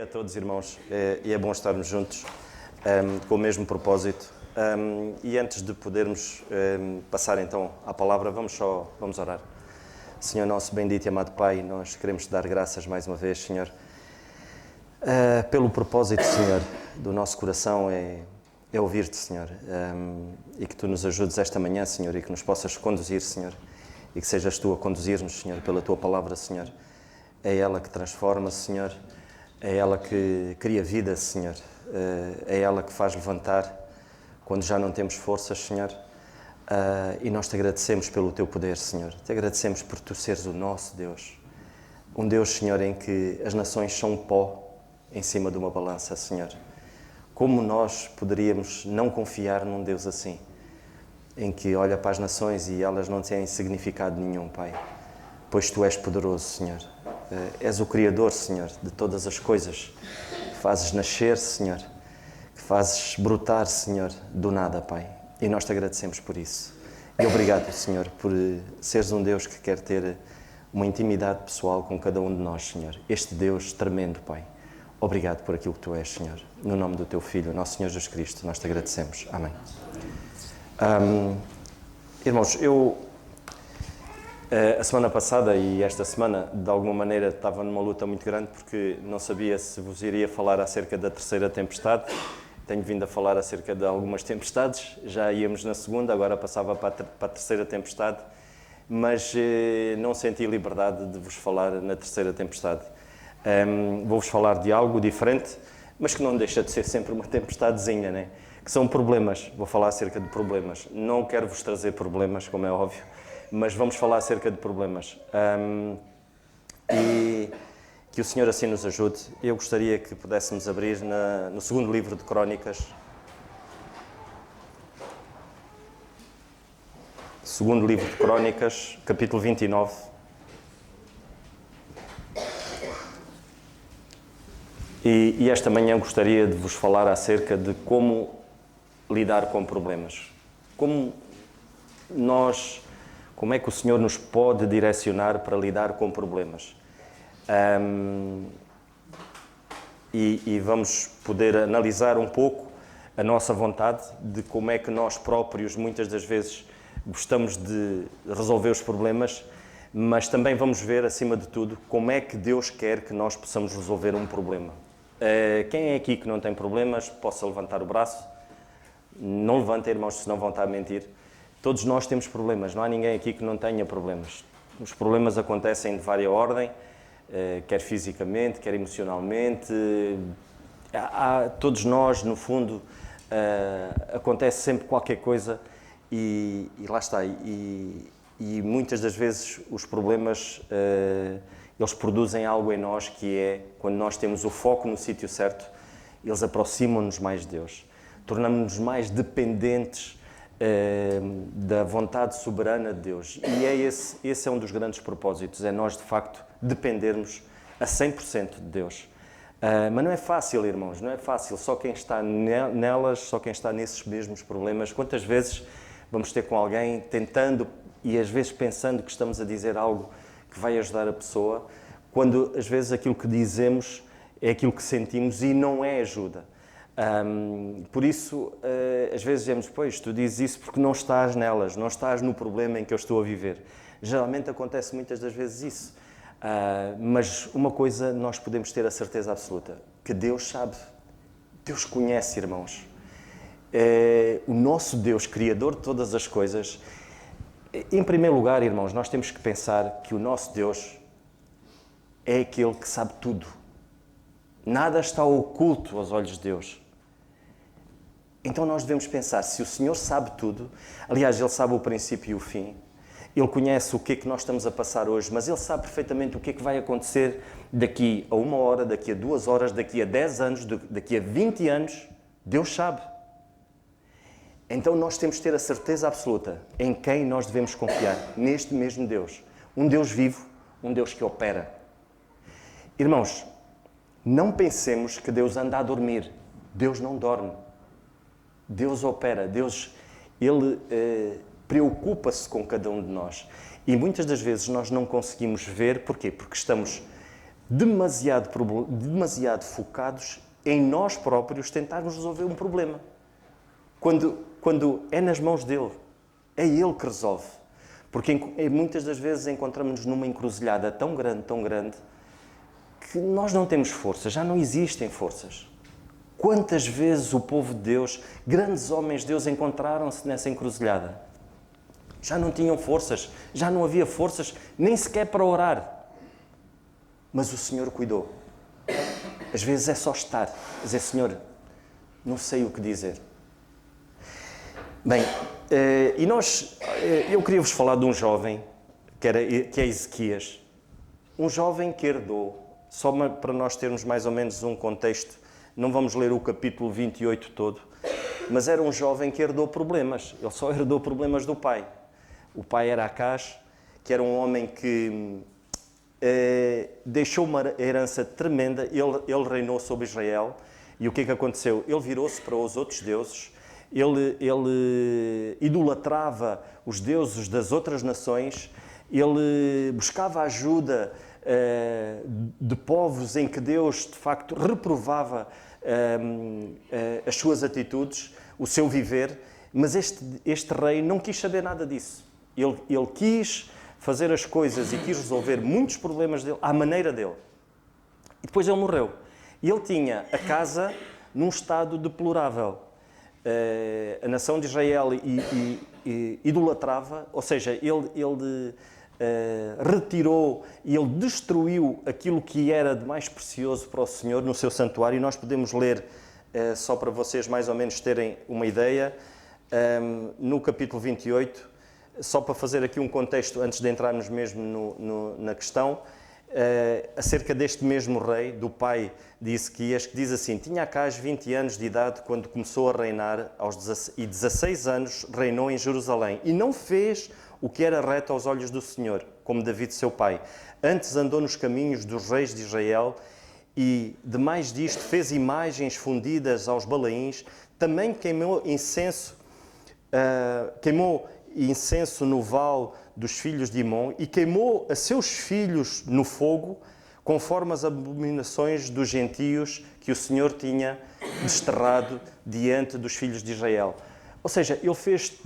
dia a todos, irmãos, e é bom estarmos juntos com o mesmo propósito. E antes de podermos passar então à palavra, vamos orar. Senhor nosso bendito e amado Pai, nós queremos te dar graças mais uma vez, Senhor, pelo propósito, Senhor, do nosso coração é ouvir-te, Senhor, e que tu nos ajudes esta manhã, Senhor, e que nos possas conduzir, Senhor, e que sejas tu a conduzir-nos, Senhor, pela tua palavra, Senhor. É ela que transforma, Senhor, é ela que cria vida, Senhor, é ela que faz levantar quando já não temos forças, Senhor, e nós te agradecemos pelo teu poder, Senhor, te agradecemos por tu seres o nosso Deus, um Deus, Senhor, em que as nações são pó em cima de uma balança, Senhor. Como nós poderíamos não confiar num Deus assim, em que olha para as nações e elas não têm significado nenhum, Pai, pois tu és poderoso, Senhor. És o Criador, Senhor, de todas as coisas, que fazes nascer, Senhor, que fazes brotar, Senhor, do nada, Pai. E nós te agradecemos por isso. E obrigado, Senhor, por seres um Deus que quer ter uma intimidade pessoal com cada um de nós, Senhor. Este Deus tremendo, Pai. Obrigado por aquilo que tu és, Senhor. No nome do teu Filho, nosso Senhor Jesus Cristo, nós te agradecemos. Amém. Irmãos, a semana passada e esta semana, de alguma maneira, estava numa luta muito grande porque não sabia se vos iria falar acerca da terceira tempestade. Tenho vindo a falar acerca de algumas tempestades, já íamos na segunda, agora passava para a terceira tempestade, mas não senti liberdade de vos falar na terceira tempestade. Vou-vos falar de algo diferente, mas que não deixa de ser sempre uma tempestadezinha, né? Que são problemas. Vou falar acerca de problemas. Não quero vos trazer problemas, como é óbvio, mas vamos falar acerca de problemas. E que o Senhor assim nos ajude. Eu gostaria que pudéssemos abrir no segundo livro de Crónicas. Segundo livro de Crónicas, capítulo 29. E esta manhã gostaria de vos falar acerca de como lidar com problemas. Como é que o Senhor nos pode direcionar para lidar com problemas. E vamos poder analisar um pouco a nossa vontade de como é que nós próprios, muitas das vezes, gostamos de resolver os problemas, mas também vamos ver, acima de tudo, como é que Deus quer que nós possamos resolver um problema. Quem é aqui que não tem problemas, possa levantar o braço. Não levantem, irmãos, senão vão estar a mentir. Todos nós temos problemas, não há ninguém aqui que não tenha problemas. Os problemas acontecem de vária ordem, quer fisicamente, quer emocionalmente. Todos nós, no fundo, acontece sempre qualquer coisa e lá está. E muitas das vezes os problemas, eles produzem algo em nós que é, quando nós temos o foco no sítio certo, eles aproximam-nos mais de Deus. Tornamos-nos mais dependentes da vontade soberana de Deus. E esse é um dos grandes propósitos, é nós, de facto, dependermos a 100% de Deus. Mas não é fácil, irmãos, não é fácil. Só quem está nelas, só quem está nesses mesmos problemas. Quantas vezes vamos ter com alguém tentando e às vezes pensando que estamos a dizer algo que vai ajudar a pessoa, quando às vezes aquilo que dizemos é aquilo que sentimos e não é ajuda. Por isso, às vezes dizemos, pois, tu dizes isso porque não estás nelas, não estás no problema em que eu estou a viver. Geralmente acontece muitas das vezes isso. Mas uma coisa nós podemos ter a certeza absoluta, que Deus sabe, Deus conhece, irmãos. O nosso Deus, Criador de todas as coisas. Em primeiro lugar, irmãos, nós temos que pensar que o nosso Deus é aquele que sabe tudo. Nada está oculto aos olhos de Deus. Então nós devemos pensar, se o Senhor sabe tudo, aliás, Ele sabe o princípio e o fim, Ele conhece o que é que nós estamos a passar hoje, mas Ele sabe perfeitamente o que é que vai acontecer daqui a 1 hora, daqui a 2 horas, daqui a 10 anos, daqui a 20 anos, Deus sabe. Então nós temos de ter a certeza absoluta em quem nós devemos confiar, neste mesmo Deus. Um Deus vivo, um Deus que opera. Irmãos, não pensemos que Deus anda a dormir. Deus não dorme. Deus opera. Deus, Ele preocupa-se com cada um de nós. E muitas das vezes nós não conseguimos ver. Porquê? Porque estamos demasiado focados em nós próprios tentarmos resolver um problema. Quando é nas mãos dele, é ele que resolve. Porque muitas das vezes encontramos-nos numa encruzilhada tão grande, que nós não temos forças, já não existem forças. Quantas vezes o povo de Deus, grandes homens de Deus, encontraram-se nessa encruzilhada? Já não tinham forças, já não havia forças, nem sequer para orar. Mas o Senhor cuidou. Às vezes é só estar, dizer, Senhor, não sei o que dizer. Bem, eu queria vos falar de um jovem, que é Ezequias. Um jovem que herdou, só para nós termos mais ou menos um contexto, não vamos ler o capítulo 28 todo, mas era um jovem que herdou problemas. Ele só herdou problemas do pai. O pai era Acaz, que era um homem que deixou uma herança tremenda. Ele reinou sobre Israel. E o que é que aconteceu? Ele virou-se para os outros deuses. Ele idolatrava os deuses das outras nações. Ele buscava ajuda de povos em que Deus, de facto, reprovava as suas atitudes, o seu viver. Mas este rei não quis saber nada disso. Ele quis fazer as coisas e quis resolver muitos problemas dele à maneira dele. E depois ele morreu. E ele tinha a casa num estado deplorável. A nação de Israel idolatrava, ou seja, ele retirou e ele destruiu aquilo que era de mais precioso para o Senhor no seu santuário. E nós podemos ler, só para vocês mais ou menos terem uma ideia, no capítulo 28, só para fazer aqui um contexto, antes de entrarmos mesmo na questão, acerca deste mesmo rei, do pai de Ezequias, que diz assim: tinha Acaz 20 anos de idade quando começou a reinar, e 16 anos reinou em Jerusalém, e não fez o que era reto aos olhos do Senhor, como David seu pai. Antes andou nos caminhos dos reis de Israel, e demais disto fez imagens fundidas aos Balaíns, também queimou incenso no vale dos filhos de Imom, e queimou a seus filhos no fogo, conforme as abominações dos gentios que o Senhor tinha desterrado diante dos filhos de Israel. Ou seja, ele fez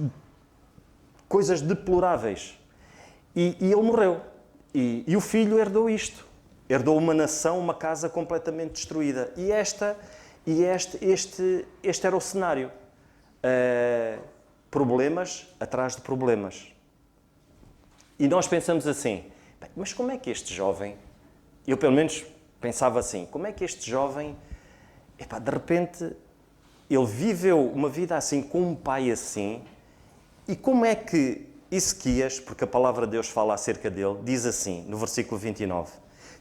coisas deploráveis. E ele morreu. E o filho herdou isto. Herdou uma nação, uma casa completamente destruída. E este era o cenário. Problemas atrás de problemas. E nós pensamos assim, mas como é que este jovem, eu pelo menos pensava assim, como é que este jovem, de repente, ele viveu uma vida assim, com um pai assim, e como é que Ezequias, porque a palavra de Deus fala acerca dele, diz assim, no versículo 29,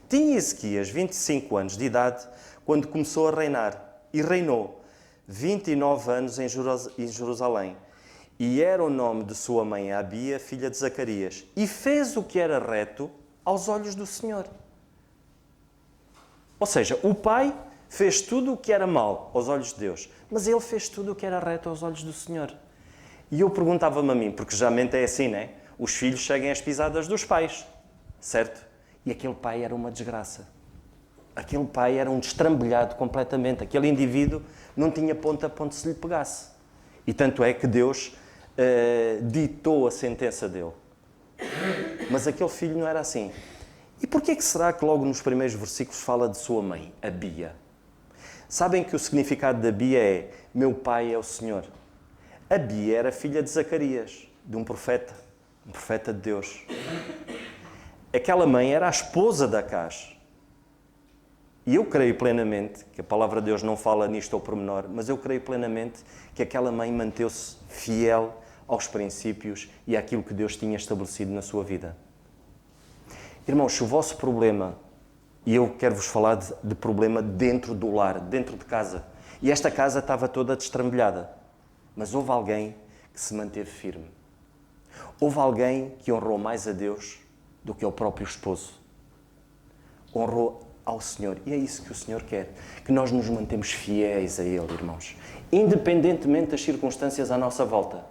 tinha Ezequias 25 anos de idade quando começou a reinar, e reinou 29 anos em Jerusalém. E era o nome de sua mãe Abia, filha de Zacarias. E fez o que era reto aos olhos do Senhor. Ou seja, o pai fez tudo o que era mau aos olhos de Deus, mas ele fez tudo o que era reto aos olhos do Senhor. E eu perguntava-me a mim, porque geralmente é assim, não é? Os filhos seguem as pisadas dos pais, certo? E aquele pai era uma desgraça. Aquele pai era um destrambelhado completamente. Aquele indivíduo não tinha ponta para onde se lhe pegasse. E tanto é que Deus ditou a sentença dele. Mas aquele filho não era assim. E porquê que será que logo nos primeiros versículos fala de sua mãe, Abia? Sabem que o significado de Abia é: meu pai é o Senhor. Abia era filha de Zacarias, de um profeta de Deus. Aquela mãe era a esposa de Acaz. E eu creio plenamente, que a palavra de Deus não fala nisto ao pormenor, mas eu creio plenamente que aquela mãe manteve-se fiel aos princípios e àquilo que Deus tinha estabelecido na sua vida. Irmãos, se o vosso problema, e eu quero-vos falar de problema dentro do lar, dentro de casa, e esta casa estava toda destrambelhada, mas houve alguém que se manteve firme. Houve alguém que honrou mais a Deus do que ao próprio esposo. Honrou ao Senhor. E é isso que o Senhor quer, que nós nos mantemos fiéis a Ele, irmãos. Independentemente das circunstâncias à nossa volta.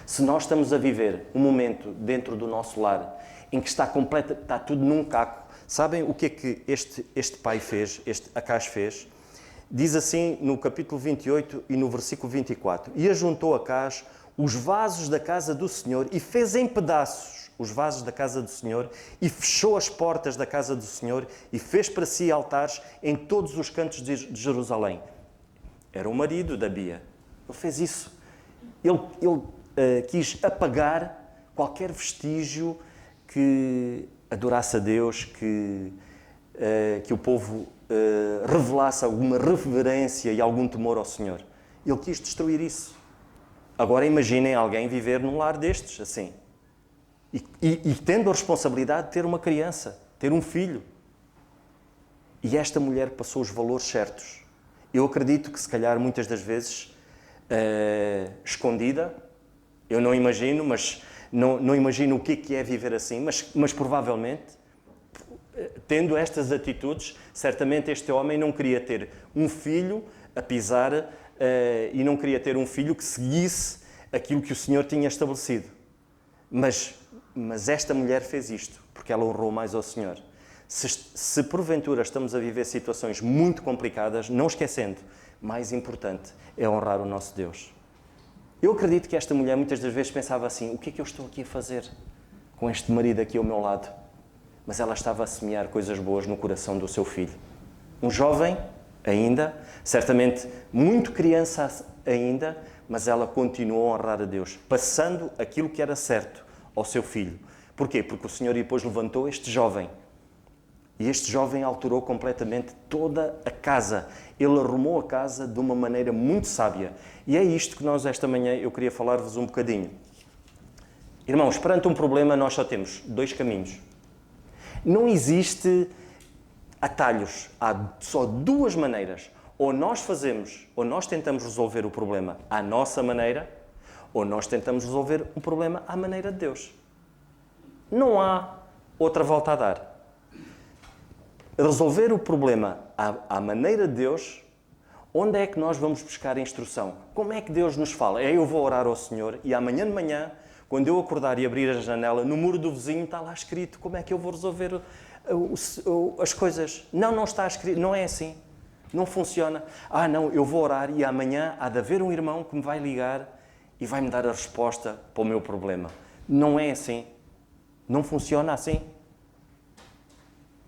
Se nós estamos a viver um momento dentro do nosso lar em que está tudo num caco, Sabem o que é que este pai fez, este Acaz fez? Diz assim no capítulo 28 e no versículo 24: E ajuntou Acaz os vasos da casa do Senhor e fez em pedaços os vasos da casa do Senhor e fechou as portas da casa do Senhor e fez para si altares em todos os cantos de Jerusalém. Era o marido da Bia. Ele fez isso. Ele quis apagar qualquer vestígio que adorasse a Deus, que o povo revelasse alguma reverência e algum temor ao Senhor. Ele quis destruir isso. Agora imaginem alguém viver num lar destes, assim. E tendo a responsabilidade de ter uma criança, ter um filho. E esta mulher passou os valores certos. Eu acredito que se calhar muitas das vezes escondida, eu não imagino, mas não imagino o que é viver assim, mas provavelmente, tendo estas atitudes, certamente este homem não queria ter um filho a pisar e não queria ter um filho que seguisse aquilo que o Senhor tinha estabelecido. Mas esta mulher fez isto, porque ela honrou mais ao Senhor. Se porventura estamos a viver situações muito complicadas, não esquecendo, mais importante é honrar o nosso Deus. Eu acredito que esta mulher muitas das vezes pensava assim: o que é que eu estou aqui a fazer com este marido aqui ao meu lado? Mas ela estava a semear coisas boas no coração do seu filho. Um jovem ainda, certamente muito criança ainda, mas ela continuou a honrar a Deus, passando aquilo que era certo ao seu filho. Porquê? Porque o Senhor depois levantou este jovem. E este jovem alterou completamente toda a casa. Ele arrumou a casa de uma maneira muito sábia. E é isto que nós esta manhã eu queria falar-vos um bocadinho. Irmãos, perante um problema nós só temos dois caminhos. Não existe atalhos. Há só duas maneiras. Ou nós fazemos, ou nós tentamos resolver o problema à nossa maneira, ou nós tentamos resolver o problema à maneira de Deus. Não há outra volta a dar. Resolver o problema à maneira de Deus, onde é que nós vamos buscar a instrução? Como é que Deus nos fala? Eu vou orar ao Senhor e amanhã de manhã, quando eu acordar e abrir a janela, no muro do vizinho está lá escrito como é que eu vou resolver as coisas. Não está escrito, não é assim. Não funciona. Não, eu vou orar e amanhã há de haver um irmão que me vai ligar e vai-me dar a resposta para o meu problema. Não é assim. Não funciona assim.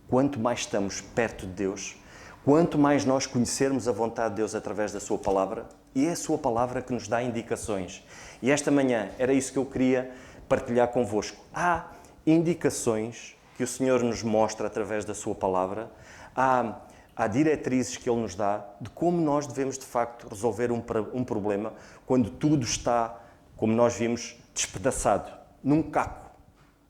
Quanto mais estamos perto de Deus, quanto mais nós conhecermos a vontade de Deus através da sua palavra, e é a sua palavra que nos dá indicações. E esta manhã era isso que eu queria partilhar convosco. Há indicações que o Senhor nos mostra através da sua palavra, há diretrizes que Ele nos dá de como nós devemos de facto resolver um problema quando tudo está, como nós vimos, despedaçado, num caco,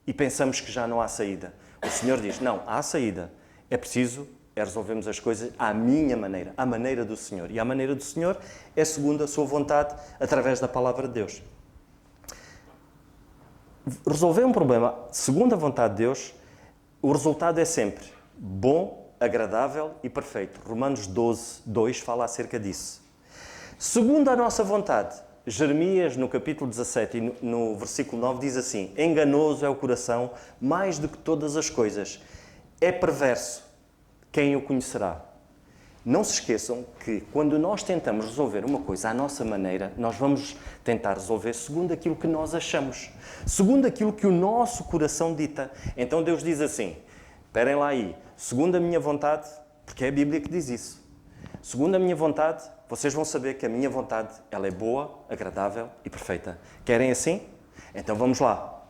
e pensamos que já não há saída. O Senhor diz: não, há saída. É preciso resolvermos as coisas à minha maneira, à maneira do Senhor. E a maneira do Senhor é segundo a sua vontade, através da palavra de Deus. Resolver um problema segundo a vontade de Deus, o resultado é sempre bom, agradável e perfeito. Romanos 12, 2 fala acerca disso. Segundo a nossa vontade, Jeremias, no capítulo 17 e no versículo 9, diz assim: enganoso é o coração mais do que todas as coisas. É perverso. Quem o conhecerá? Não se esqueçam que quando nós tentamos resolver uma coisa à nossa maneira, nós vamos tentar resolver segundo aquilo que nós achamos, segundo aquilo que o nosso coração dita. Então Deus diz assim: esperem lá aí, segundo a minha vontade, porque é a Bíblia que diz isso. Segundo a minha vontade, vocês vão saber que a minha vontade, ela é boa, agradável e perfeita. Querem assim? Então vamos lá.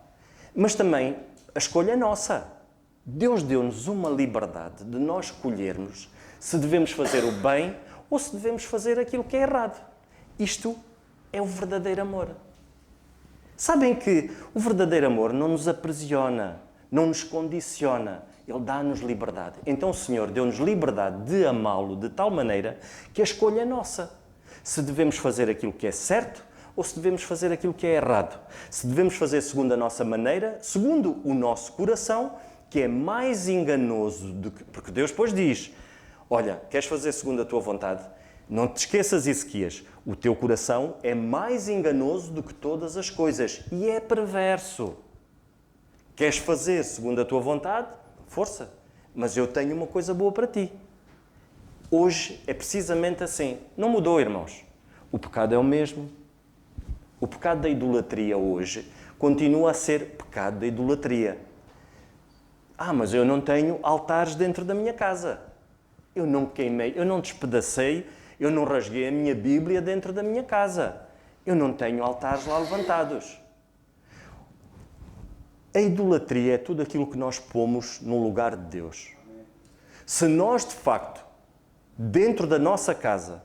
Mas também a escolha é nossa. Deus deu-nos uma liberdade de nós escolhermos se devemos fazer o bem ou se devemos fazer aquilo que é errado. Isto é o verdadeiro amor. Sabem que o verdadeiro amor não nos aprisiona, não nos condiciona. Ele dá-nos liberdade. Então o Senhor deu-nos liberdade de amá-lo de tal maneira que a escolha é nossa. Se devemos fazer aquilo que é certo ou se devemos fazer aquilo que é errado. Se devemos fazer segundo a nossa maneira, segundo o nosso coração, que é mais enganoso do que... Porque Deus depois diz: olha, queres fazer segundo a tua vontade? Não te esqueças, Ezequias, o teu coração é mais enganoso do que todas as coisas e é perverso. Queres fazer segundo a tua vontade? Força. mas eu tenho uma coisa boa para ti. Hoje é precisamente assim. Não mudou, irmãos. O pecado é o mesmo. O pecado da idolatria hoje continua a ser pecado da idolatria. Mas eu não tenho altares dentro da minha casa. Eu não queimei, eu não despedacei, eu não rasguei a minha Bíblia dentro da minha casa. Eu não tenho altares lá levantados. A idolatria é tudo aquilo que nós pomos no lugar de Deus. Se nós, de facto, dentro da nossa casa,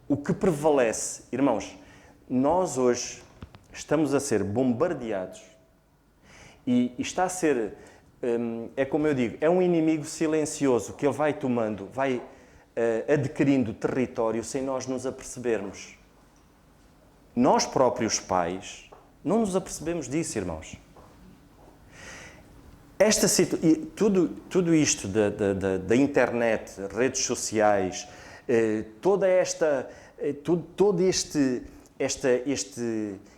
o que prevalece, irmãos, nós hoje estamos a ser bombardeados e está a ser, é como eu digo, é um inimigo silencioso que ele vai tomando, vai adquirindo território sem nós nos apercebermos. Nós próprios pais não nos apercebemos disso, irmãos. Tudo isto da internet, redes sociais,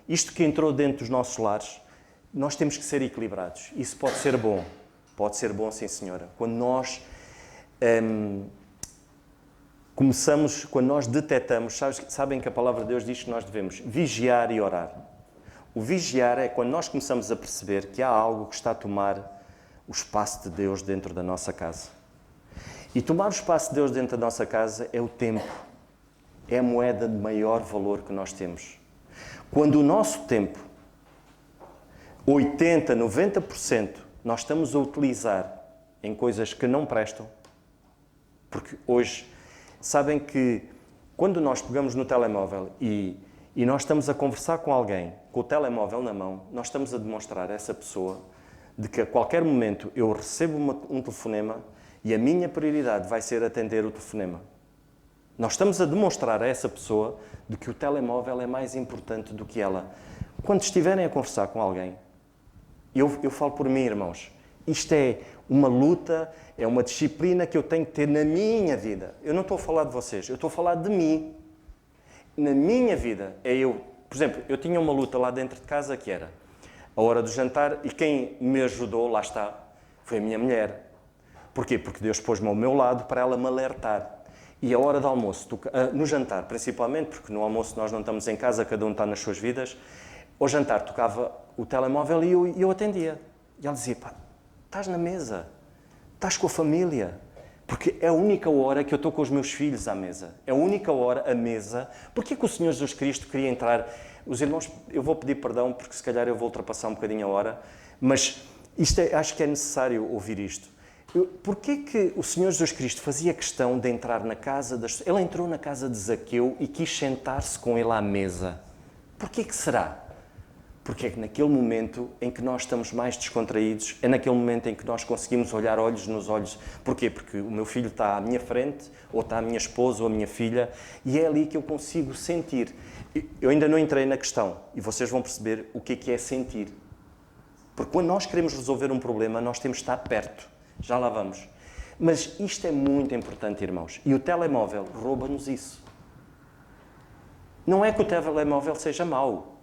isto que entrou dentro dos nossos lares, nós temos que ser equilibrados. Isso pode ser bom, sim senhora. Quando nós quando nós detectamos, sabem que a palavra de Deus diz que nós devemos vigiar e orar. O vigiar é quando nós começamos a perceber que há algo que está a tomar o espaço de Deus dentro da nossa casa. E tomar o espaço de Deus dentro da nossa casa é o tempo. É a moeda de maior valor que nós temos. Quando o nosso tempo, 80%, 90%, nós estamos a utilizar em coisas que não prestam, porque hoje, sabem que quando nós pegamos no telemóvel e nós estamos a conversar com alguém com o telemóvel na mão, nós estamos a demonstrar a essa pessoa de que a qualquer momento eu recebo um telefonema e a minha prioridade vai ser atender o telefonema. Nós estamos a demonstrar a essa pessoa de que o telemóvel é mais importante do que ela. Quando estiverem a conversar com alguém, eu falo por mim, irmãos, isto é uma luta, é uma disciplina que eu tenho que ter na minha vida. Eu não estou a falar de vocês, eu estou a falar de mim. Na minha vida, por exemplo, eu tinha uma luta lá dentro de casa que era a hora do jantar, e quem me ajudou, lá está, foi a minha mulher. Porquê? Porque Deus pôs-me ao meu lado para ela me alertar. E a hora do almoço, no jantar principalmente, porque no almoço nós não estamos em casa, cada um está nas suas vidas, ao jantar tocava o telemóvel e eu atendia. E ela dizia, estás na mesa, estás com a família, porque é a única hora que eu estou com os meus filhos à mesa. É a única hora à mesa. Porquê que o Senhor Jesus Cristo queria entrar? Os irmãos, eu vou pedir perdão, porque se calhar eu vou ultrapassar um bocadinho a hora, mas acho que é necessário ouvir isto. Porquê que o Senhor Jesus Cristo fazia questão de entrar na casa Ele entrou na casa de Zaqueu e quis sentar-se com ele à mesa. Porquê que será? Porque é que naquele momento em que nós estamos mais descontraídos, é naquele momento em que nós conseguimos olhar olhos nos olhos. Porquê? Porque o meu filho está à minha frente, ou está a minha esposa ou a minha filha, e é ali que eu consigo sentir. Eu ainda não entrei na questão, e vocês vão perceber o que é sentir. Porque quando nós queremos resolver um problema, nós temos de estar perto. Já lá vamos. Mas isto é muito importante, irmãos. E o telemóvel rouba-nos isso. Não é que o telemóvel seja mau.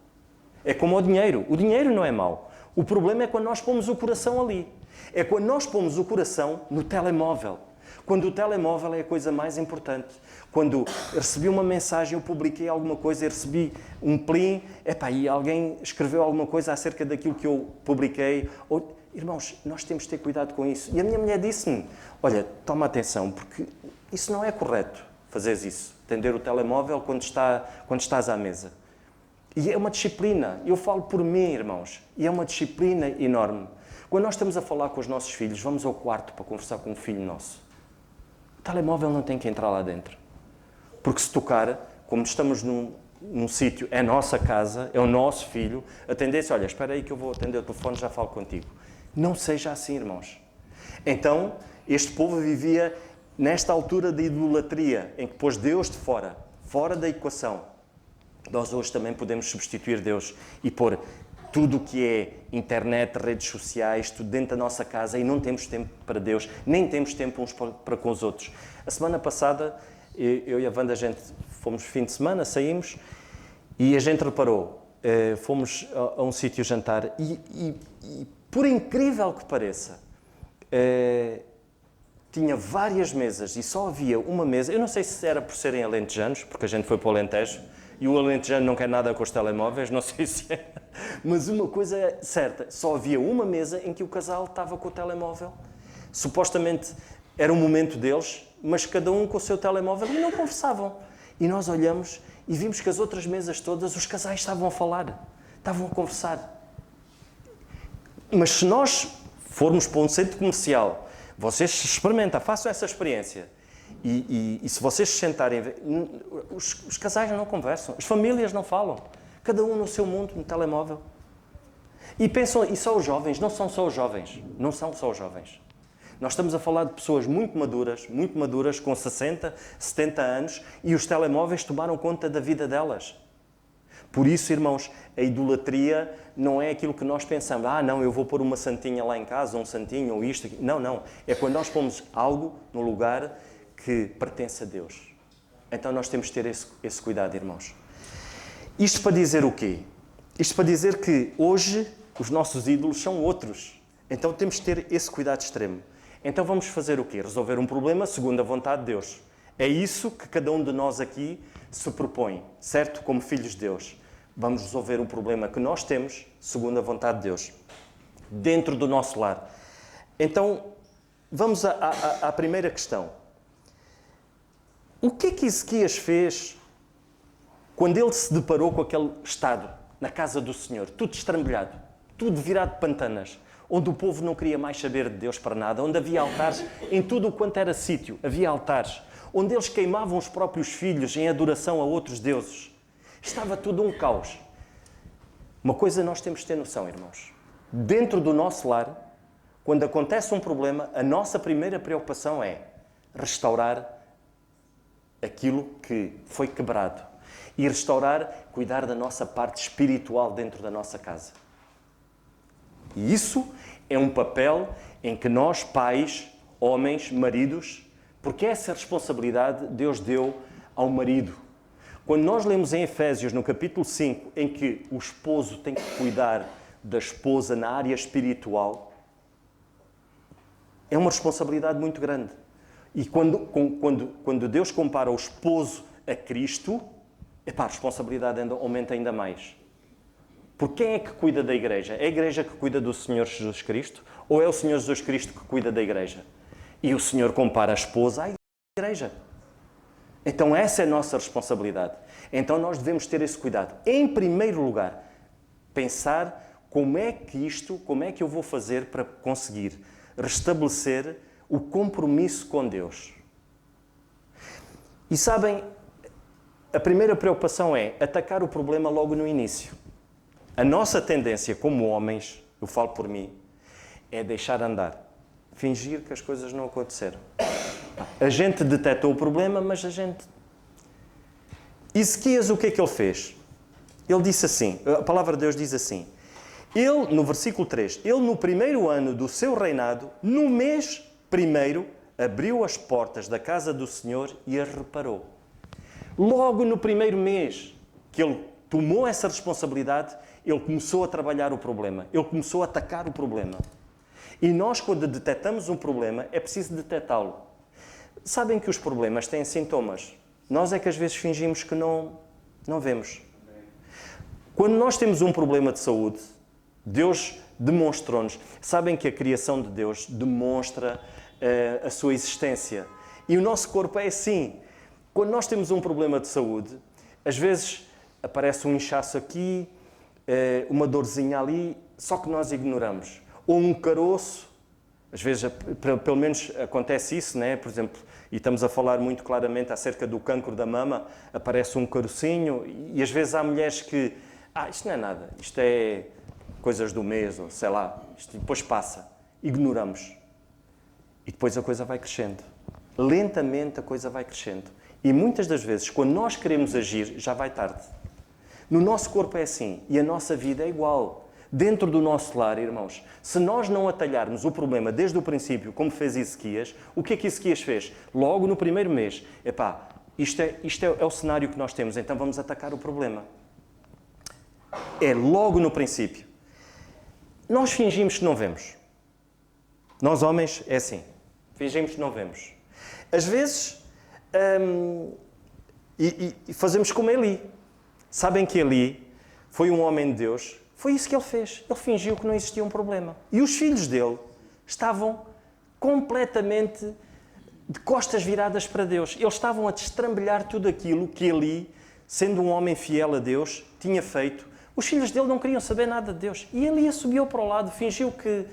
É como o dinheiro. O dinheiro não é mau. O problema é quando nós pomos o coração ali. É quando nós pomos o coração no telemóvel. Quando o telemóvel é a coisa mais importante. Quando recebi uma mensagem, eu publiquei alguma coisa, eu recebi um plim, e alguém escreveu alguma coisa acerca daquilo que eu publiquei. Irmãos, nós temos de ter cuidado com isso. E a minha mulher disse-me, olha, toma atenção, porque isso não é correto, fazeres isso. Atender o telemóvel quando estás à mesa. E é uma disciplina. Eu falo por mim, irmãos. E é uma disciplina enorme. Quando nós estamos a falar com os nossos filhos, vamos ao quarto para conversar com um filho nosso. O telemóvel não tem que entrar lá dentro. Porque se tocar, como estamos num sítio, é a nossa casa, é o nosso filho, atender-se, olha, espera aí que eu vou atender o telefone, já falo contigo. Não seja assim, irmãos. Então, este povo vivia nesta altura de idolatria, em que pôs Deus de fora da equação. Nós hoje também podemos substituir Deus e pôr tudo o que é internet, redes sociais, tudo dentro da nossa casa, e não temos tempo para Deus, nem temos tempo uns para com os outros. A semana passada, eu e a Wanda, fomos fim de semana, saímos, e a gente reparou, fomos a um sítio jantar, e por incrível que pareça, tinha várias mesas e só havia uma mesa. Eu não sei se era por serem alentejanos, porque a gente foi para o Alentejo, e o alentejano não quer nada com os telemóveis, não sei se é. Mas uma coisa é certa, só havia uma mesa em que o casal estava com o telemóvel. Supostamente era o momento deles, mas cada um com o seu telemóvel e não conversavam. E nós olhamos e vimos que as outras mesas todas, os casais estavam a falar, estavam a conversar. Mas se nós formos para um centro comercial, vocês experimentam, façam essa experiência. E se vocês se sentarem, os casais não conversam, as famílias não falam, cada um no seu mundo, no telemóvel. E pensam, e só os jovens, não são só os jovens, não são só os jovens. Nós estamos a falar de pessoas muito maduras, com 60, 70 anos, e os telemóveis tomaram conta da vida delas. Por isso, irmãos, a idolatria não é aquilo que nós pensamos. Não, eu vou pôr uma santinha lá em casa, um santinho, ou isto. Não. É quando nós pomos algo no lugar que pertence a Deus. Então nós temos que ter esse cuidado, irmãos. Isto para dizer o quê? Isto para dizer que hoje os nossos ídolos são outros. Então temos que ter esse cuidado extremo. Então vamos fazer o quê? Resolver um problema segundo a vontade de Deus. É isso que cada um de nós aqui se propõe, certo? Como filhos de Deus. Vamos resolver um problema que nós temos segundo a vontade de Deus. Dentro do nosso lar. Então, vamos à primeira questão. O que é que Ezequias fez quando ele se deparou com aquele estado na casa do Senhor? Tudo estrambulhado, tudo virado de pantanas, onde o povo não queria mais saber de Deus para nada, onde havia altares em tudo o quanto era sítio, havia altares, onde eles queimavam os próprios filhos em adoração a outros deuses. Estava tudo um caos. Uma coisa nós temos de ter noção, irmãos. Dentro do nosso lar, quando acontece um problema, a nossa primeira preocupação é restaurar aquilo que foi quebrado. E restaurar, cuidar da nossa parte espiritual dentro da nossa casa. E isso é um papel em que nós, pais, homens, maridos, porque essa responsabilidade Deus deu ao marido. Quando nós lemos em Efésios, no capítulo 5, em que o esposo tem que cuidar da esposa na área espiritual, é uma responsabilidade muito grande. E quando Deus compara o esposo a Cristo, a responsabilidade aumenta ainda mais. Porque quem é que cuida da igreja? É a igreja que cuida do Senhor Jesus Cristo? Ou é o Senhor Jesus Cristo que cuida da igreja? E o Senhor compara a esposa à igreja. Então essa é a nossa responsabilidade. Então nós devemos ter esse cuidado. Em primeiro lugar, pensar como é que eu vou fazer para conseguir restabelecer o compromisso com Deus. E sabem, a primeira preocupação é atacar o problema logo no início. A nossa tendência como homens, eu falo por mim, é deixar andar. Fingir que as coisas não aconteceram. A gente detectou o problema, mas a gente... Ezequias, o que é que ele fez? Ele disse assim, a palavra de Deus diz assim, ele, no versículo 3, ele no primeiro ano do seu reinado, no mês primeiro, abriu as portas da casa do Senhor e as reparou. Logo no primeiro mês que ele tomou essa responsabilidade, ele começou a trabalhar o problema, ele começou a atacar o problema. E nós, quando detectamos um problema, é preciso detectá-lo. Sabem que os problemas têm sintomas. Nós é que às vezes fingimos que não vemos. Quando nós temos um problema de saúde, Deus demonstrou-nos. Sabem que a criação de Deus demonstra a sua existência. E o nosso corpo é assim. Quando nós temos um problema de saúde, às vezes aparece um inchaço aqui, uma dorzinha ali, só que nós ignoramos. Ou um caroço, às vezes, pelo menos acontece isso, né? Por exemplo, e estamos a falar muito claramente acerca do cancro da mama, aparece um carocinho e às vezes há mulheres que, isto não é nada, isto é coisas do mês, ou sei lá, isto depois passa. Ignoramos. E depois a coisa vai crescendo. Lentamente a coisa vai crescendo. E muitas das vezes, quando nós queremos agir, já vai tarde. No nosso corpo é assim e a nossa vida é igual. Dentro do nosso lar, irmãos, se nós não atalharmos o problema desde o princípio, como fez Ezequias, o que é que Ezequias fez? Logo no primeiro mês, isto é o cenário que nós temos, então vamos atacar o problema. É logo no princípio. Nós fingimos que não vemos. Nós homens é assim, fingimos que não vemos. Às vezes, e fazemos como Eli. Sabem que Eli foi um homem de Deus, foi isso que ele fez. Ele fingiu que não existia um problema. E os filhos dele estavam completamente de costas viradas para Deus. Eles estavam a destrambelhar tudo aquilo que Eli, sendo um homem fiel a Deus, tinha feito. Os filhos dele não queriam saber nada de Deus. E Eli subiu para o lado, fingiu que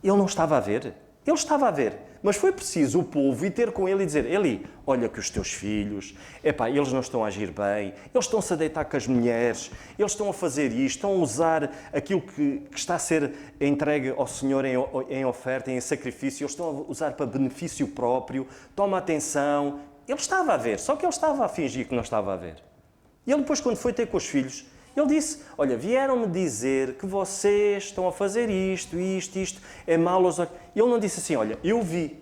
ele não estava a ver. Ele estava a ver. Mas foi preciso o povo ir ter com ele e dizer: Eli, olha que os teus filhos, eles não estão a agir bem, eles estão-se a deitar com as mulheres, eles estão a fazer isto, estão a usar aquilo que está a ser entregue ao Senhor em oferta, em sacrifício, eles estão a usar para benefício próprio, toma atenção. Ele estava a ver, só que ele estava a fingir que não estava a ver. E ele depois, quando foi ter com os filhos, ele disse: olha, vieram-me dizer que vocês estão a fazer isto, é mau aos olhos. Ele não disse assim: olha, eu vi.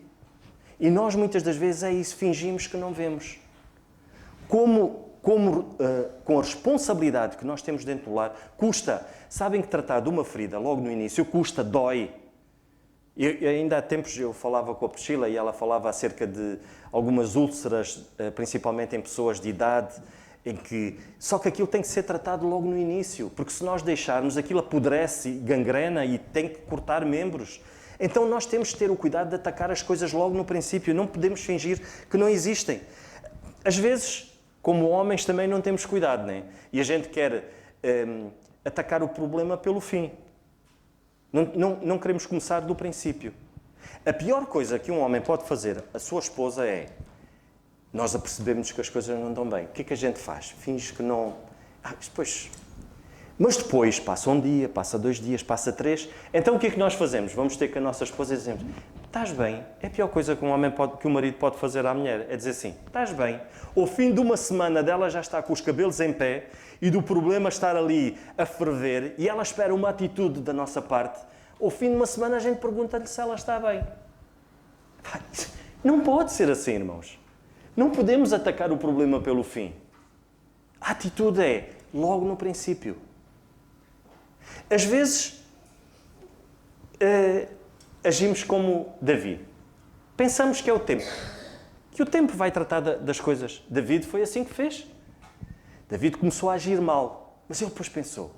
E nós muitas das vezes é isso, fingimos que não vemos. Com a responsabilidade que nós temos dentro do lar, custa. Sabem que tratar de uma ferida logo no início custa, dói. Ainda há tempos eu falava com a Priscila e ela falava acerca de algumas úlceras, principalmente em pessoas de idade, só que aquilo tem que ser tratado logo no início, porque se nós deixarmos, aquilo apodrece, gangrena e tem que cortar membros. Então nós temos que ter o cuidado de atacar as coisas logo no princípio, não podemos fingir que não existem. Às vezes, como homens, também não temos cuidado, né? E a gente quer atacar o problema pelo fim. Não queremos começar do princípio. A pior coisa que um homem pode fazer à sua esposa é: nós apercebemos que as coisas não estão bem. O que é que a gente faz? Finge que não... Mas depois, passa um dia, passa 2 dias, passa 3. Então o que é que nós fazemos? Vamos ter com a nossa esposa e dizemos: estás bem? É a pior coisa que que o marido pode fazer à mulher. É dizer assim: estás bem? Ao fim de uma semana dela já está com os cabelos em pé e do problema estar ali a ferver e ela espera uma atitude da nossa parte. Ao fim de uma semana a gente pergunta-lhe se ela está bem. Não pode ser assim, irmãos. Não podemos atacar o problema pelo fim. A atitude é logo no princípio. Às vezes, agimos como Davi. Pensamos que é o tempo. Que o tempo vai tratar das coisas. David foi assim que fez. David começou a agir mal. Mas ele depois pensou: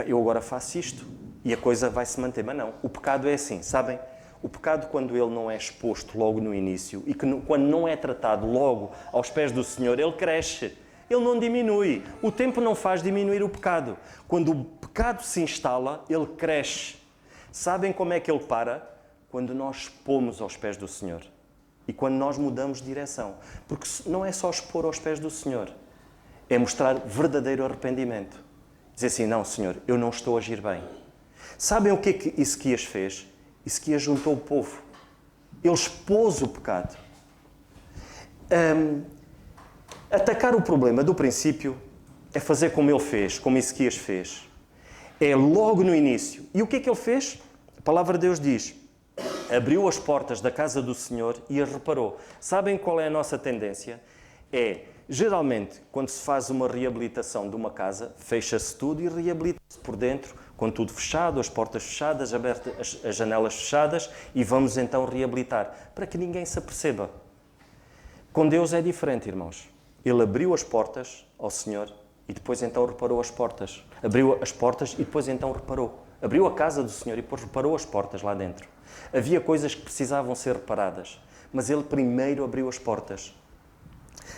eu agora faço isto e a coisa vai se manter. Mas não, o pecado é assim, sabem? O pecado, quando ele não é exposto logo no início e quando não é tratado logo aos pés do Senhor, ele cresce. Ele não diminui. O tempo não faz diminuir o pecado. Quando o pecado se instala, ele cresce. Sabem como é que ele para? Quando nós expomos aos pés do Senhor. E quando nós mudamos de direção. Porque não é só expor aos pés do Senhor. É mostrar verdadeiro arrependimento. Dizer assim: não, Senhor, eu não estou a agir bem. Sabem o que é que Ezequias fez? Ezequias juntou o povo. Ele expôs o pecado. Atacar o problema do princípio é fazer como ele fez, como Ezequias fez. É logo no início. E o que é que ele fez? A palavra de Deus diz: abriu as portas da casa do Senhor e as reparou. Sabem qual é a nossa tendência? Geralmente, quando se faz uma reabilitação de uma casa, fecha-se tudo e reabilita-se por dentro, com tudo fechado, as portas fechadas, abertas, as janelas fechadas, e vamos então reabilitar, para que ninguém se aperceba. Com Deus é diferente, irmãos. Ele abriu as portas ao Senhor e depois então reparou as portas. Abriu as portas e depois então reparou. Abriu a casa do Senhor e depois reparou as portas lá dentro. Havia coisas que precisavam ser reparadas, mas ele primeiro abriu as portas.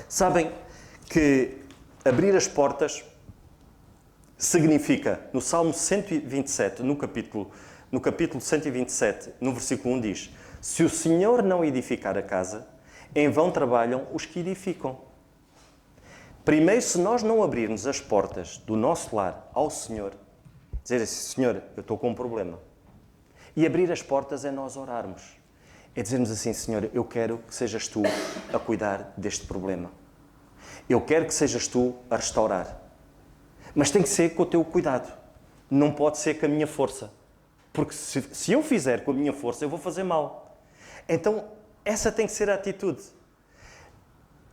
Sabem que abrir as portas significa, no Salmo 127, no capítulo 127, no versículo 1 diz: se o Senhor não edificar a casa, em vão trabalham os que edificam. Primeiro, se nós não abrirmos as portas do nosso lar ao Senhor, dizer assim: Senhor, eu estou com um problema. E abrir as portas é nós orarmos. É dizermos assim: Senhor, eu quero que sejas Tu a cuidar deste problema. Eu quero que sejas Tu a restaurar. Mas tem que ser com o Teu cuidado. Não pode ser com a minha força. Porque se eu fizer com a minha força, eu vou fazer mal. Então, essa tem que ser a atitude.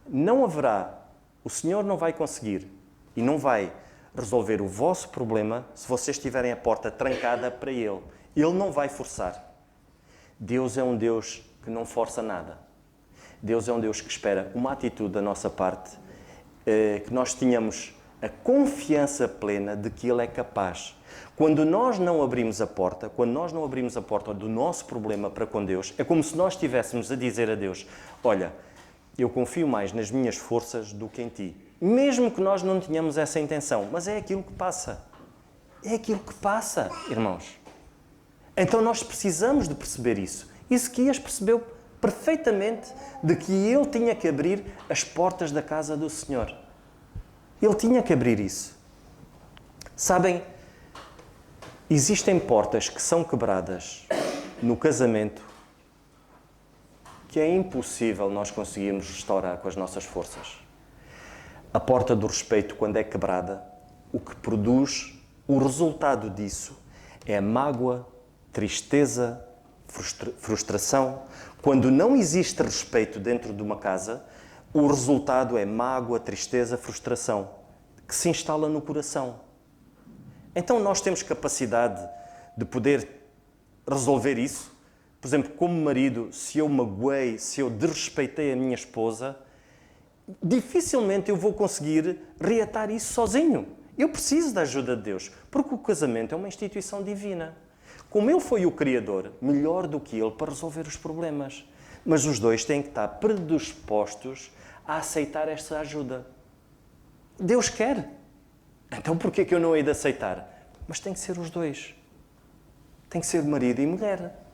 Não haverá, o Senhor não vai conseguir e não vai resolver o vosso problema se vocês tiverem a porta trancada para Ele. Ele não vai forçar. Deus é um Deus que não força nada. Deus é um Deus que espera uma atitude da nossa parte, que nós tenhamos a confiança plena de que Ele é capaz. Quando nós não abrimos a porta, do nosso problema para com Deus, é como se nós estivéssemos a dizer a Deus: olha, eu confio mais nas minhas forças do que em Ti. Mesmo que nós não tenhamos essa intenção, mas é aquilo que passa. É aquilo que passa, irmãos. Então nós precisamos de perceber isso. Ezequias percebeu perfeitamente de que ele tinha que abrir as portas da casa do Senhor. Ele tinha que abrir isso. Sabem, existem portas que são quebradas no casamento que é impossível nós conseguirmos restaurar com as nossas forças. A porta do respeito, quando é quebrada, o que produz, o resultado disso é mágoa, tristeza, frustração. Quando não existe respeito dentro de uma casa, o resultado é mágoa, tristeza, frustração, que se instala no coração. Então nós temos capacidade de poder resolver isso. Por exemplo, como marido, se eu magoei, se eu desrespeitei a minha esposa, dificilmente eu vou conseguir reatar isso sozinho. Eu preciso da ajuda de Deus, porque o casamento é uma instituição divina. Como Ele foi o Criador, melhor do que Ele para resolver os problemas. Mas os dois têm que estar predispostos a aceitar esta ajuda. Deus quer. Então porquê que eu não hei de aceitar? Mas tem que ser os dois. Tem que ser marido e mulher.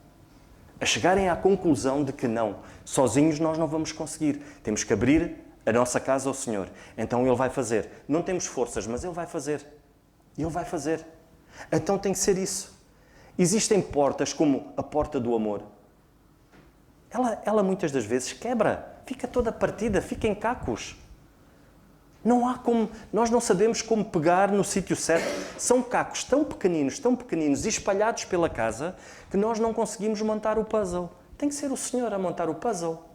A chegarem à conclusão de que não, sozinhos nós não vamos conseguir. Temos que abrir a nossa casa ao Senhor. Então Ele vai fazer. Não temos forças, mas Ele vai fazer. Ele vai fazer. Então tem que ser isso. Existem portas como a porta do amor. Ela muitas das vezes quebra, fica toda partida, fica em cacos. Não há como, nós não sabemos como pegar no sítio certo. São cacos tão pequeninos e espalhados pela casa que nós não conseguimos montar o puzzle. Tem que ser o Senhor a montar o puzzle.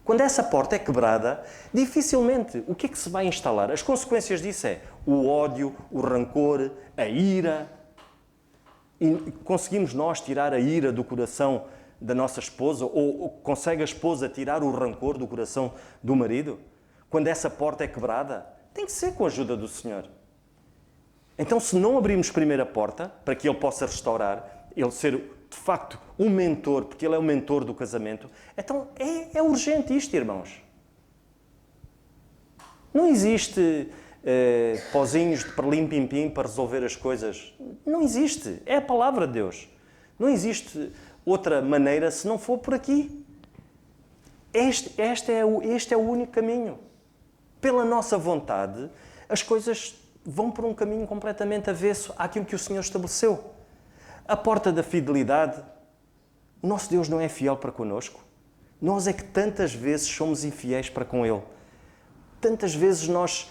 Quando essa porta é quebrada, dificilmente o que é que se vai instalar? As consequências disso é o ódio, o rancor, a ira. E conseguimos nós tirar a ira do coração da nossa esposa? Ou consegue a esposa tirar o rancor do coração do marido? Quando essa porta é quebrada, tem que ser com a ajuda do Senhor. Então, se não abrirmos primeiro a porta, para que Ele possa restaurar, Ele ser, de facto, um mentor, porque Ele é o mentor do casamento, então é urgente isto, irmãos. Não existe pozinhos de perlim-pim-pim para resolver as coisas. Não existe. É a palavra de Deus. Não existe outra maneira se não for por aqui. Este é o único caminho. Pela nossa vontade, as coisas vão por um caminho completamente avesso àquilo que o Senhor estabeleceu. A porta da fidelidade. O nosso Deus não é fiel para connosco. Nós é que tantas vezes somos infiéis para com Ele. Tantas vezes nós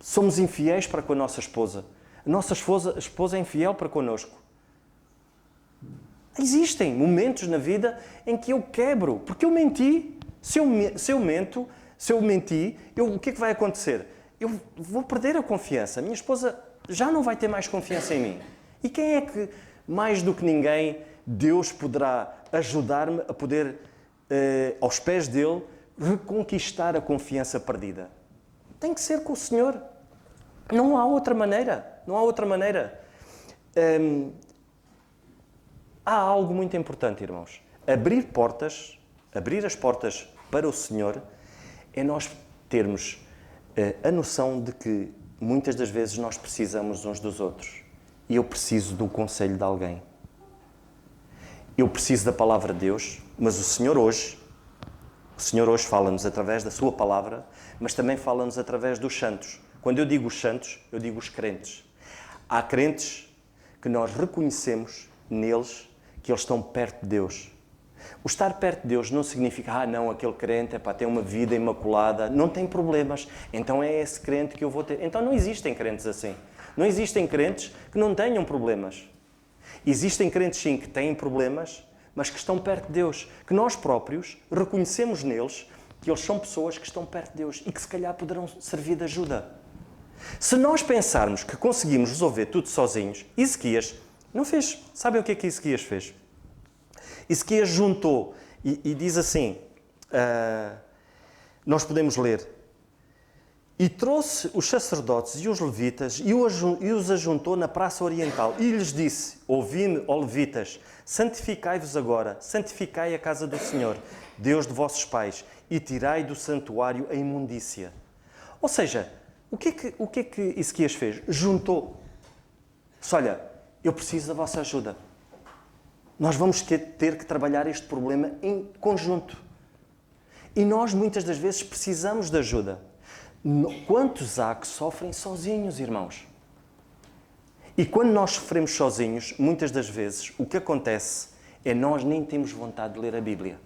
somos infiéis para com a nossa esposa. A nossa esposa é infiel para connosco. Existem momentos na vida em que eu quebro, porque eu menti. Se eu menti, o que é que vai acontecer? Eu vou perder a confiança. A minha esposa já não vai ter mais confiança em mim. E quem é que, mais do que ninguém, Deus poderá ajudar-me a poder, aos pés dele, reconquistar a confiança perdida? Tem que ser com o Senhor. Não há outra maneira. Não há outra maneira. Há algo muito importante, irmãos. Abrir as portas para o Senhor, é nós termos a noção de que muitas das vezes nós precisamos uns dos outros. E eu preciso do conselho de alguém. Eu preciso da palavra de Deus, mas o Senhor hoje fala-nos através da sua palavra, mas também fala-nos através dos santos. Quando eu digo os santos, eu digo os crentes. Há crentes que nós reconhecemos neles que eles estão perto de Deus. O estar perto de Deus não significa, não, aquele crente tem uma vida imaculada, não tem problemas, então é esse crente que eu vou ter. Então não existem crentes assim. Não existem crentes que não tenham problemas. Existem crentes sim que têm problemas, mas que estão perto de Deus, que nós próprios reconhecemos neles que eles são pessoas que estão perto de Deus e que se calhar poderão servir de ajuda. Se nós pensarmos que conseguimos resolver tudo sozinhos, Ezequias não fez. Sabem o que é que Ezequias fez? Ezequias juntou e diz assim, nós podemos ler, e trouxe os sacerdotes e os levitas e os ajuntou na praça oriental e lhes disse, ouvi-me, ó levitas, santificai-vos agora, santificai a casa do Senhor, Deus de vossos pais, e tirai do santuário a imundícia. Ou seja, o que é que Ezequias fez? Juntou. Disse, olha, eu preciso da vossa ajuda. Nós vamos ter que trabalhar este problema em conjunto. E nós, muitas das vezes, precisamos de ajuda. Quantos há que sofrem sozinhos, irmãos? E quando nós sofremos sozinhos, muitas das vezes, o que acontece é nós nem temos vontade de ler a Bíblia.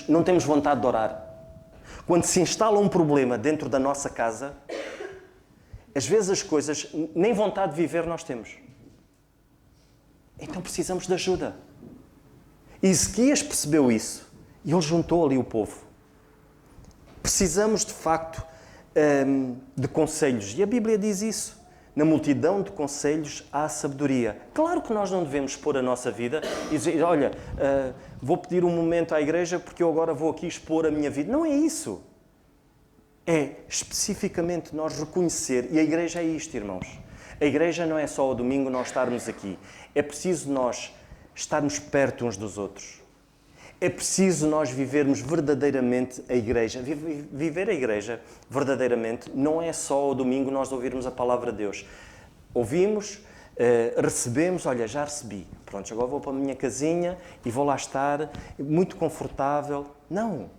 Não temos vontade de orar. Quando se instala um problema dentro da nossa casa, às vezes as coisas, nem vontade de viver nós temos. Então precisamos de ajuda. E Ezequias percebeu isso e ele juntou ali o povo. Precisamos, de facto, de conselhos. E a Bíblia diz isso. Na multidão de conselhos há sabedoria. Claro que nós não devemos expor a nossa vida e dizer, olha, vou pedir um momento à igreja porque eu agora vou aqui expor a minha vida. Não é isso. É especificamente nós reconhecer, e a igreja é isto, irmãos. A igreja não é só ao domingo nós estarmos aqui. É preciso nós estarmos perto uns dos outros. É preciso nós vivermos verdadeiramente a igreja. Viver a igreja verdadeiramente não é só ao domingo nós ouvirmos a palavra de Deus. Ouvimos, recebemos, olha, já recebi. Pronto, agora vou para a minha casinha e vou lá estar, muito confortável. Não.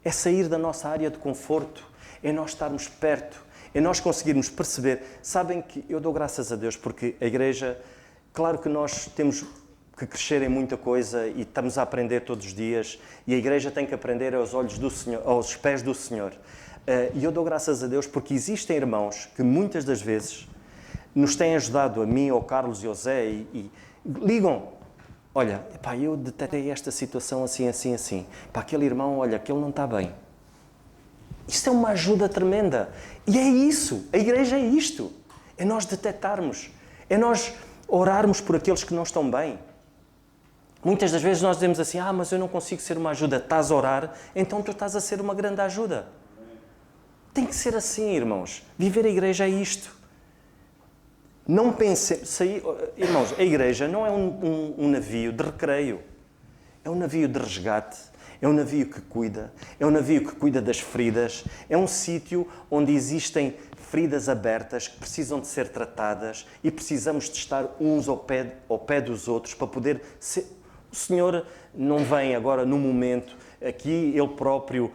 É sair da nossa área de conforto. É nós estarmos perto. É nós conseguirmos perceber. Sabem que eu dou graças a Deus porque a igreja, claro que nós temos que crescer em muita coisa e estamos a aprender todos os dias e a igreja tem que aprender aos olhos do Senhor, aos pés do Senhor. E eu dou graças a Deus porque existem irmãos que muitas das vezes nos têm ajudado, a mim, ao Carlos e ao Zé, e ligam. Olha, pá, eu detetei esta situação assim, assim, assim. Pá, aquele irmão, olha, aquele não está bem. Isto é uma ajuda tremenda. E é isso. A igreja é isto. É nós detetarmos. É nós orarmos por aqueles que não estão bem. Muitas das vezes nós dizemos assim, mas eu não consigo ser uma ajuda. Estás a orar, então tu estás a ser uma grande ajuda. Tem que ser assim, irmãos. Viver a igreja é isto. Não pensem... Irmãos, a igreja não é um navio de recreio. É um navio de resgate. É um navio que cuida. É um navio que cuida das feridas. É um sítio onde existem feridas abertas que precisam de ser tratadas e precisamos de estar uns ao pé dos outros para poder ser... O Senhor não vem agora, no momento, aqui Ele próprio,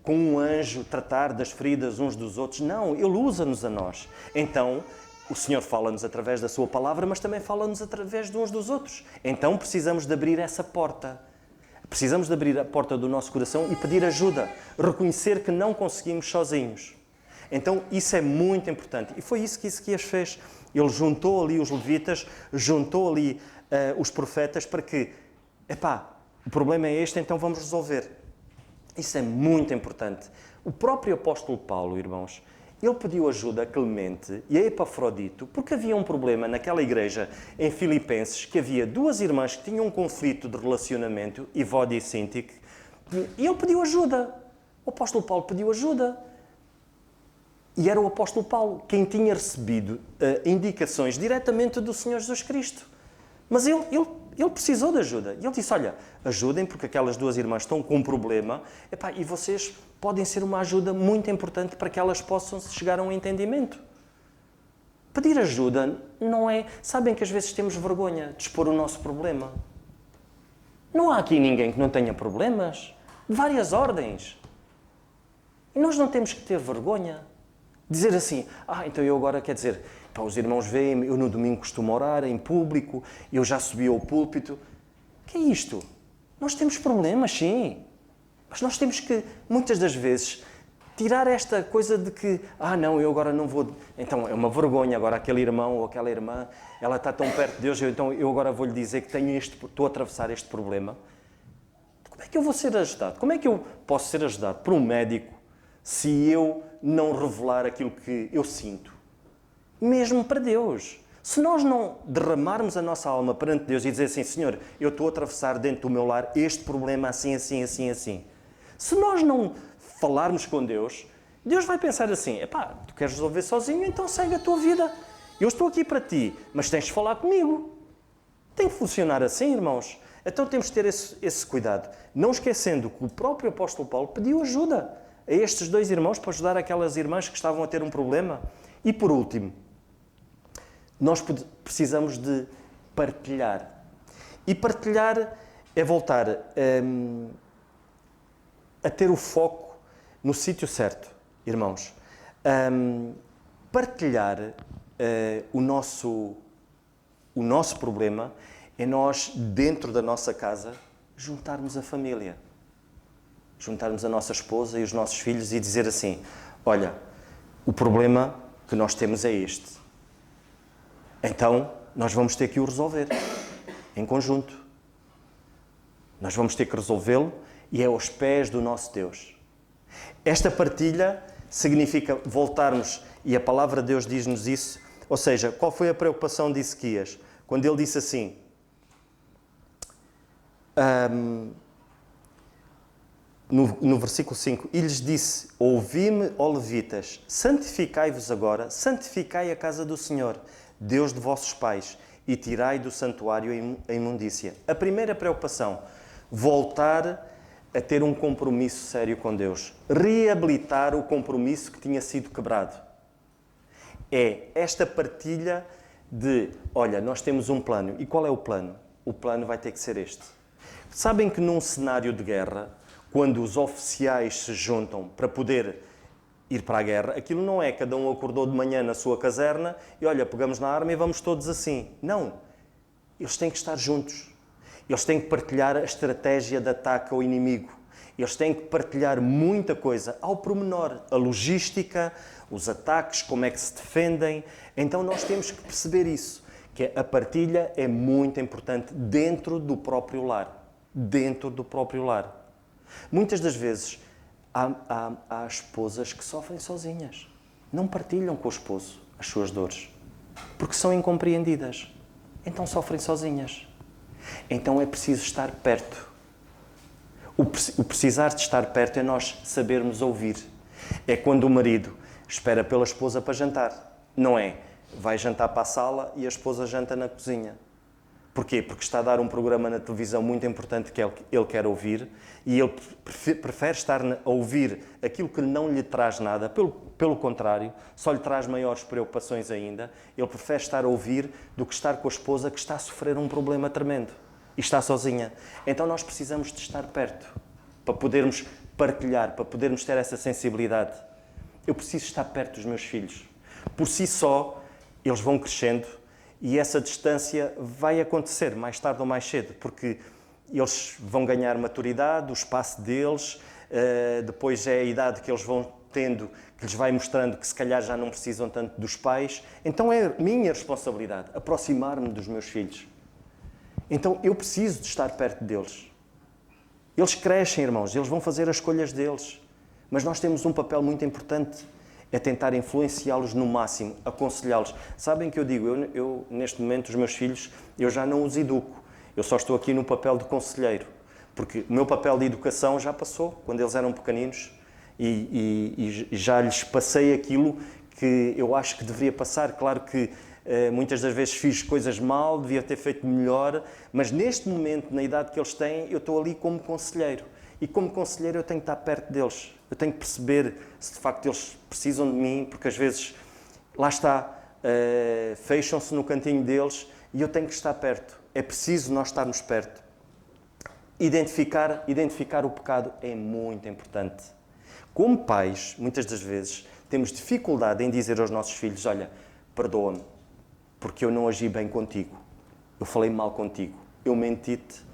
com um anjo, tratar das feridas uns dos outros. Não, Ele usa-nos a nós. Então, o Senhor fala-nos através da Sua palavra, mas também fala-nos através de uns dos outros. Então, precisamos de abrir essa porta. Precisamos de abrir a porta do nosso coração e pedir ajuda. Reconhecer que não conseguimos sozinhos. Então, isso é muito importante. E foi isso que Ezequias fez. Ele juntou ali os levitas, juntou ali os profetas para que, o problema é este, então vamos resolver. Isso é muito importante. O próprio apóstolo Paulo, irmãos, ele pediu ajuda a Clemente e a Epafrodito porque havia um problema naquela igreja em Filipenses, que havia duas irmãs que tinham um conflito de relacionamento, Evódia e Síntique, e ele pediu ajuda. O apóstolo Paulo pediu ajuda. E era o apóstolo Paulo quem tinha recebido indicações diretamente do Senhor Jesus Cristo. Mas ele precisou de ajuda. E ele disse, olha, ajudem porque aquelas duas irmãs estão com um problema e vocês podem ser uma ajuda muito importante para que elas possam chegar a um entendimento. Pedir ajuda não é... Sabem que às vezes temos vergonha de expor o nosso problema. Não há aqui ninguém que não tenha problemas. De várias ordens. E nós não temos que ter vergonha. Dizer assim, então eu agora, quer dizer, os irmãos veem-me, eu no domingo costumo orar em público, eu já subi ao púlpito. O que é isto? Nós temos problemas, sim. Mas nós temos que, muitas das vezes, tirar esta coisa de que, não, eu agora não vou... Então, é uma vergonha agora aquele irmão ou aquela irmã, ela está tão perto de Deus, então eu agora vou-lhe dizer que estou a atravessar este problema. Como é que eu vou ser ajudado? Como é que eu posso ser ajudado por um médico se eu não revelar aquilo que eu sinto? Mesmo para Deus. Se nós não derramarmos a nossa alma perante Deus e dizer assim, Senhor, eu estou a atravessar dentro do meu lar este problema assim, assim, assim, assim. Se nós não falarmos com Deus, Deus vai pensar assim, epá, tu queres resolver sozinho, então segue a tua vida. Eu estou aqui para ti, mas tens de falar comigo. Tem que funcionar assim, irmãos. Então temos de ter esse cuidado. Não esquecendo que o próprio apóstolo Paulo pediu ajuda a estes dois irmãos para ajudar aquelas irmãs que estavam a ter um problema. E por último, nós precisamos de partilhar. E partilhar é voltar a ter o foco no sítio certo, irmãos. Partilhar o nosso problema é nós, dentro da nossa casa, juntarmos a família. Juntarmos a nossa esposa e os nossos filhos e dizer assim, olha, o problema que nós temos é este. Então, nós vamos ter que o resolver, em conjunto. Nós vamos ter que resolvê-lo e é aos pés do nosso Deus. Esta partilha significa voltarmos, e a palavra de Deus diz-nos isso, ou seja, qual foi a preocupação de Ezequias? Quando ele disse assim, no versículo 5, e lhes disse, ouvi-me, ó levitas, santificai-vos agora, santificai a casa do Senhor, Deus de vossos pais, e tirai do santuário a imundícia. A primeira preocupação, voltar a ter um compromisso sério com Deus. Reabilitar o compromisso que tinha sido quebrado. É esta partilha de, olha, nós temos um plano. E qual é o plano? O plano vai ter que ser este. Sabem que num cenário de guerra, quando os oficiais se juntam para poder ir para a guerra, aquilo não é cada um acordou de manhã na sua caserna e olha, pegamos na arma e vamos todos assim. Não. Eles têm que estar juntos. Eles têm que partilhar a estratégia de ataque ao inimigo. Eles têm que partilhar muita coisa ao pormenor. A logística, os ataques, como é que se defendem. Então nós temos que perceber isso, que a partilha é muito importante dentro do próprio lar. Dentro do próprio lar. Muitas das vezes há esposas que sofrem sozinhas. Não partilham com o esposo as suas dores. Porque são incompreendidas. Então sofrem sozinhas. Então é preciso estar perto. O precisar de estar perto é nós sabermos ouvir. É quando o marido espera pela esposa para jantar. Não é? Vai jantar para a sala e a esposa janta na cozinha. Porquê? Porque está a dar um programa na televisão muito importante que ele quer ouvir e ele prefere estar a ouvir aquilo que não lhe traz nada, pelo contrário, só lhe traz maiores preocupações ainda. Ele prefere estar a ouvir do que estar com a esposa que está a sofrer um problema tremendo e está sozinha. Então nós precisamos de estar perto para podermos partilhar, para podermos ter essa sensibilidade. Eu preciso estar perto dos meus filhos. Por si só, eles vão crescendo e essa distância vai acontecer mais tarde ou mais cedo, porque eles vão ganhar maturidade, o espaço deles, depois é a idade que eles vão tendo, que lhes vai mostrando que se calhar já não precisam tanto dos pais. Então é minha responsabilidade aproximar-me dos meus filhos. Então eu preciso de estar perto deles. Eles crescem, irmãos, eles vão fazer as escolhas deles, mas nós temos um papel muito importante, é tentar influenciá-los no máximo, aconselhá-los. Sabem que eu digo, eu neste momento, os meus filhos, eu já não os educo. Eu só estou aqui no papel de conselheiro. Porque o meu papel de educação já passou, quando eles eram pequeninos, e já lhes passei aquilo que eu acho que deveria passar. Claro que muitas das vezes fiz coisas mal, devia ter feito melhor, mas neste momento, na idade que eles têm, eu estou ali como conselheiro. E como conselheiro eu tenho que estar perto deles. Eu tenho que perceber se de facto eles precisam de mim, porque às vezes, lá está, fecham-se no cantinho deles e eu tenho que estar perto. É preciso nós estarmos perto. Identificar o pecado é muito importante. Como pais, muitas das vezes, temos dificuldade em dizer aos nossos filhos, olha, perdoa-me, porque eu não agi bem contigo. Eu falei mal contigo. Eu menti-te.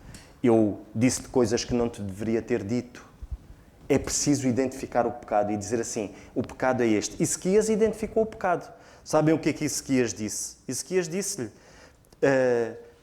Eu disse-te coisas que não te deveria ter dito. É preciso identificar o pecado e dizer assim, o pecado é este. Ezequias identificou o pecado. Sabem o que é que Ezequias disse? Ezequias disse-lhe,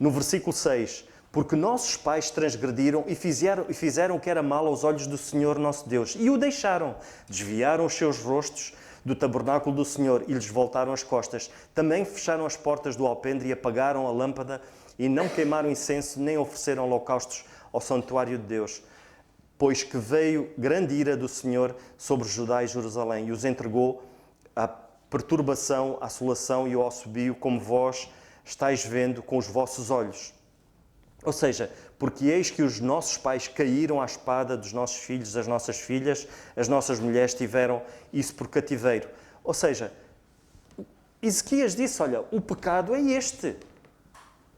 no versículo 6, porque nossos pais transgrediram e fizeram o que era mal aos olhos do Senhor nosso Deus e o deixaram. Desviaram os seus rostos do tabernáculo do Senhor e lhes voltaram as costas. Também fecharam as portas do alpendre e apagaram a lâmpada e não queimaram incenso nem ofereceram holocaustos ao santuário de Deus. Pois que veio grande ira do Senhor sobre Judá e Jerusalém e os entregou à perturbação, à assolação e ao assobio, como vós estáis vendo com os vossos olhos. Ou seja, porque eis que os nossos pais caíram à espada dos nossos filhos, das nossas filhas, as nossas mulheres tiveram isso por cativeiro. Ou seja, Ezequias disse, olha, o pecado é este.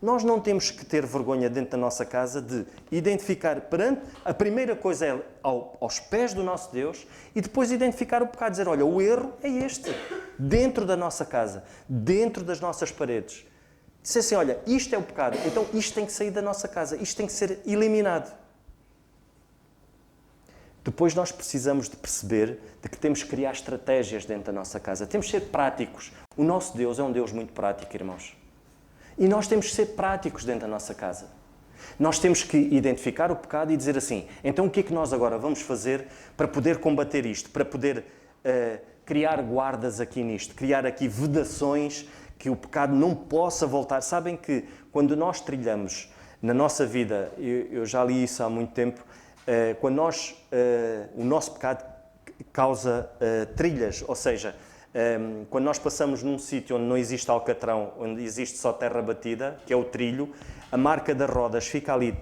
Nós não temos que ter vergonha dentro da nossa casa de identificar perante, a primeira coisa é aos pés do nosso Deus e depois identificar o pecado, dizer, olha, o erro é este, dentro da nossa casa, dentro das nossas paredes. Dizer assim, olha, isto é o pecado, então isto tem que sair da nossa casa, isto tem que ser eliminado. Depois nós precisamos de perceber de que temos que criar estratégias dentro da nossa casa. Temos que ser práticos. O nosso Deus é um Deus muito prático, irmãos. E nós temos que ser práticos dentro da nossa casa. Nós temos que identificar o pecado e dizer assim, então o que é que nós agora vamos fazer para poder combater isto, para poder criar guardas aqui nisto, criar aqui vedações que o pecado não possa voltar. Sabem que quando nós trilhamos na nossa vida, eu já li isso há muito tempo, quando o nosso pecado causa trilhas, ou seja, quando nós passamos num sítio onde não existe alcatrão, onde existe só terra batida, que é o trilho, a marca das rodas fica ali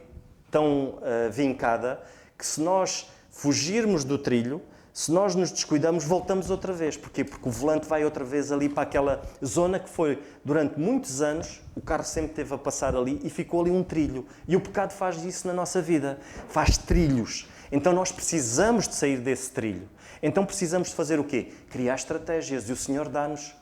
tão vincada que se nós fugirmos do trilho, se nós nos descuidamos, voltamos outra vez. Porquê? Porque o volante vai outra vez ali para aquela zona que foi, durante muitos anos, o carro sempre esteve a passar ali e ficou ali um trilho. E o pecado faz isso na nossa vida. Faz trilhos. Então nós precisamos de sair desse trilho. Então precisamos de fazer o quê? Criar estratégias. E o Senhor dá-nos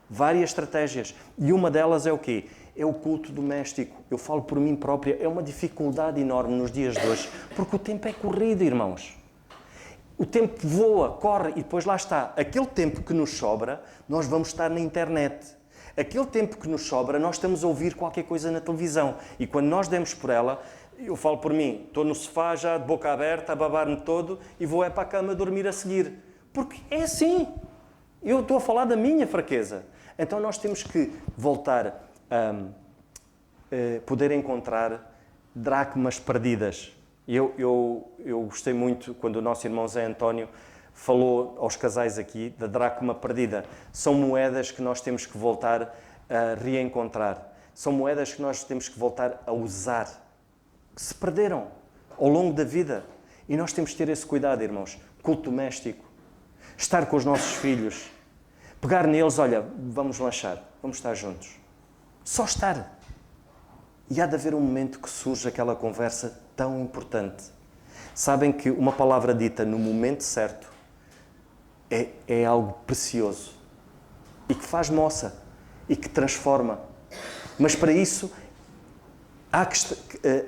várias estratégias. E uma delas é o quê? É o culto doméstico. Eu falo por mim própria. É uma dificuldade enorme nos dias de hoje. Porque o tempo é corrido, irmãos. O tempo voa, corre e depois lá está. Aquele tempo que nos sobra, nós vamos estar na internet. Aquele tempo que nos sobra, nós estamos a ouvir qualquer coisa na televisão. E quando nós demos por ela, eu falo por mim, estou no sofá já de boca aberta, a babar-me todo e vou para a cama dormir a seguir. Porque é assim. Eu estou a falar da minha fraqueza. Então nós temos que voltar a poder encontrar dracmas perdidas. Eu gostei muito quando o nosso irmão Zé António falou aos casais aqui da dracma perdida. São moedas que nós temos que voltar a reencontrar. São moedas que nós temos que voltar a usar, que se perderam ao longo da vida. E nós temos que ter esse cuidado, irmãos. Culto doméstico. Estar com os nossos filhos. Pegar neles, olha, vamos lanchar, vamos estar juntos. Só estar. E há de haver um momento que surge aquela conversa tão importante. Sabem que uma palavra dita no momento certo é algo precioso e que faz moça e que transforma. Mas para isso há que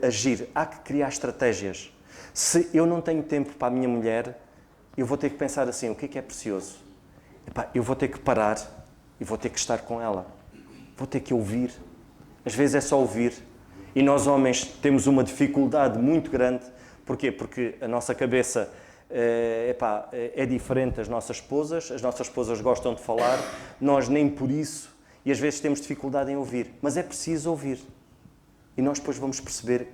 agir, há que criar estratégias. Se eu não tenho tempo para a minha mulher, eu vou ter que pensar assim, o que é precioso? Epá, eu vou ter que parar e vou ter que estar com ela. Vou ter que ouvir. Às vezes é só ouvir. E nós, homens, temos uma dificuldade muito grande. Porquê? Porque a nossa cabeça é diferente das nossas esposas. As nossas esposas gostam de falar. Nós nem por isso. E às vezes temos dificuldade em ouvir. Mas é preciso ouvir. E nós depois vamos perceber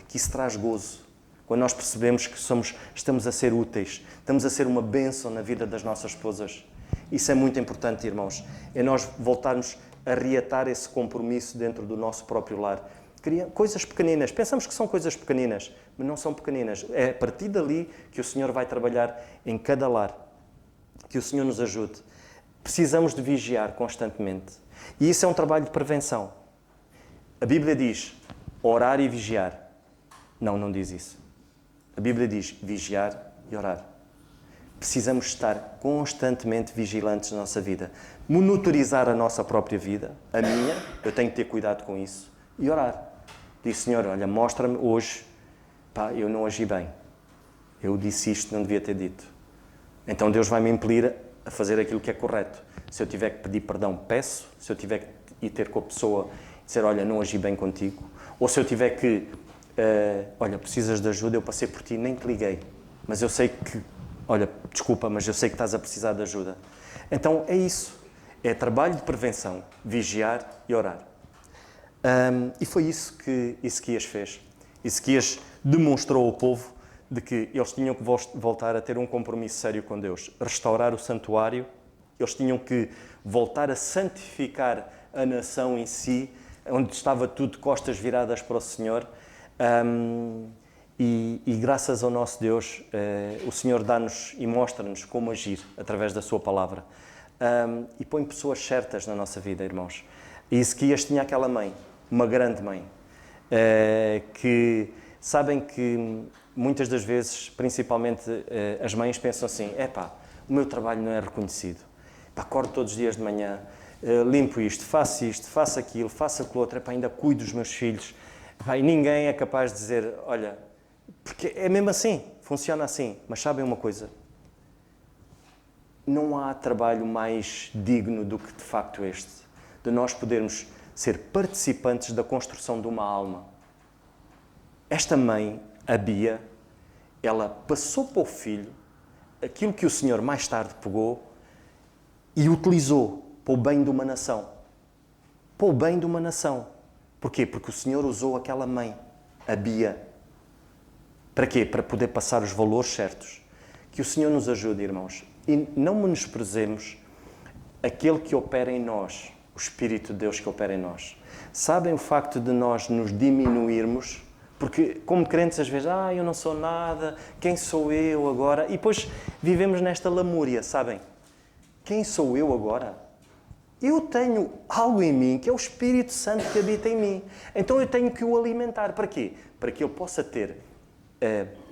que isso traz gozo. Quando nós percebemos que estamos a ser úteis. Estamos a ser uma bênção na vida das nossas esposas. Isso é muito importante, irmãos. É nós voltarmos a reatar esse compromisso dentro do nosso próprio lar. Coisas pequeninas. Pensamos que são coisas pequeninas, mas não são pequeninas. É a partir dali que o Senhor vai trabalhar em cada lar. Que o Senhor nos ajude. Precisamos de vigiar constantemente. E isso é um trabalho de prevenção. A Bíblia diz orar e vigiar. Não diz isso. A Bíblia diz vigiar e orar. Precisamos estar constantemente vigilantes na nossa vida. Monitorizar a nossa própria vida, a minha, eu tenho que ter cuidado com isso, e orar. Diz, Senhor, olha, mostra-me hoje, eu não agi bem. Eu disse isto, não devia ter dito. Então Deus vai me impelir a fazer aquilo que é correto. Se eu tiver que pedir perdão, peço. Se eu tiver que ir ter com a pessoa e dizer, olha, não agi bem contigo. Ou se eu tiver que, olha, precisas de ajuda, eu passei por ti, nem te liguei. Mas eu sei que, olha, desculpa, mas eu sei que estás a precisar de ajuda. Então é isso. É trabalho de prevenção, vigiar e orar. E foi isso que Ezequias fez. Ezequias demonstrou ao povo de que eles tinham que voltar a ter um compromisso sério com Deus, restaurar o santuário, eles tinham que voltar a santificar a nação em si, onde estava tudo de costas viradas para o Senhor. E graças ao nosso Deus, o Senhor dá-nos e mostra-nos como agir através da sua palavra. E põe pessoas certas na nossa vida, irmãos. E Ezequias tinha aquela mãe, uma grande mãe, que sabem que muitas das vezes, principalmente as mães, pensam assim: o meu trabalho não é reconhecido. Acordo todos os dias de manhã, limpo isto, faço aquilo, faço aquilo outro, ainda cuido dos meus filhos. E ninguém é capaz de dizer: olha, porque é mesmo assim, funciona assim. Mas sabem uma coisa? Não há trabalho mais digno do que de facto este, de nós podermos ser participantes da construção de uma alma. Esta mãe, a Bia, ela passou para o filho aquilo que o Senhor mais tarde pegou e utilizou para o bem de uma nação. Para o bem de uma nação. Porquê? Porque o Senhor usou aquela mãe, a Bia. Para quê? Para poder passar os valores certos. Que o Senhor nos ajude, irmãos. E não menosprezemos aquele que opera em nós, o Espírito de Deus que opera em nós. Sabem o facto de nós nos diminuirmos? Porque, como crentes, às vezes, eu não sou nada, quem sou eu agora? E depois vivemos nesta lamúria, sabem? Quem sou eu agora? Eu tenho algo em mim que é o Espírito Santo que habita em mim. Então eu tenho que o alimentar. Para quê? Para que ele possa